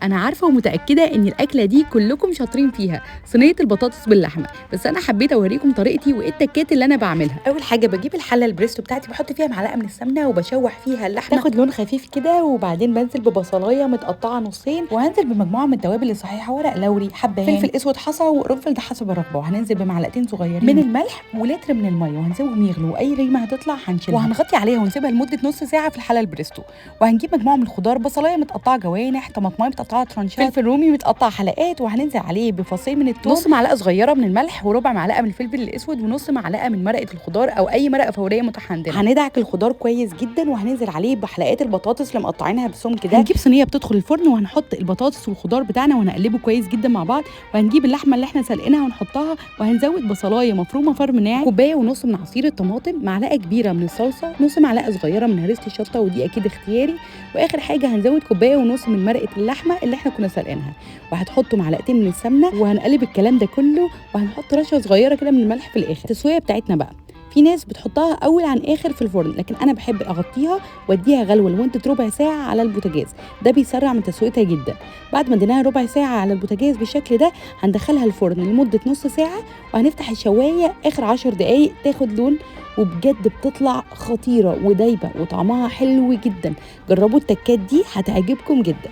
انا عارفه ومتاكده ان الاكله دي كلكم شاطرين فيها، صينيه البطاطس باللحمه. بس انا حبيت اوريكم طريقتي وايه التكات اللي انا بعملها. اول حاجه بجيب الحله البريستو بتاعتي، بحط فيها معلقه من السمنه وبشوح فيها اللحمه تاخد لون خفيف كده، وبعدين بنزل ببصلايه متقطعه نصين، وهنزل بمجموعه من التوابل الصحيحه، ورق لوري، حبهان، فلفل اسود حصى، وقرنفل، ده حسب الرغبه. وهننزل بمعلقتين صغيرين من الملح ولتر من الميه، وهنسيبهم يغلوا، واي ريمه هتطلع هنشيلها، وهنغطي عليها ونسيبها لمده نص ساعه في الحله البريستو. وهنجيب مجموعه من الخضار، بصلايه متقطعه جوانح، طماطمايه متقطعه ترانشات، فلفل رومي متقطع حلقات، وهننزل عليه بفصين من الثوم، نص معلقه صغيره من الملح، وربع معلقه من الفلفل الاسود، ونص معلقه من مرقه الخضار او اي مرقه فوريه متاحه عندنا. هندعك الخضار كويس جدا، وهننزل عليه بحلقات البطاطس اللي مقطعينها بسمك كده. هنجيب صينيه بتدخل الفرن، وهنحط البطاطس والخضار بتاعنا ونقلبه كويس جدا مع بعض. وهنجيب اللحمه اللي احنا سلقينها ونحطها، وهنزود بصلايه مفرومه فرم ناعم، كوبايه ونص من عصير الطماطم، معلقه كبيره من الصلصه، نص معلقه صغيره من هريسه الشطه ودي اكيد اختياري، واخر حاجه هنزود كوبايه ونص من مرقه اللحمه اللي احنا كنا سلقينها. وهتحطوا معلقتين من السمنه، وهنقلب الكلام ده كله، وهنحط رشه صغيره كده من الملح في الاخر. التسويه بتاعتنا بقى، في ناس بتحطها اول عن اخر في الفرن، لكن انا بحب اغطيها واديها غلوه لمده ربع ساعه على البوتاجاز، ده بيسرع من تسويتها جدا. بعد ما اديناها ربع ساعه على البوتاجاز بالشكل ده، هندخلها الفرن لمده نص ساعه، وهنفتح الشوايه اخر 10 دقائق تاخد لون، وبجد بتطلع خطيره ودايبه وطعمها حلو جدا. جربوا التكات دي هتعجبكم جدا.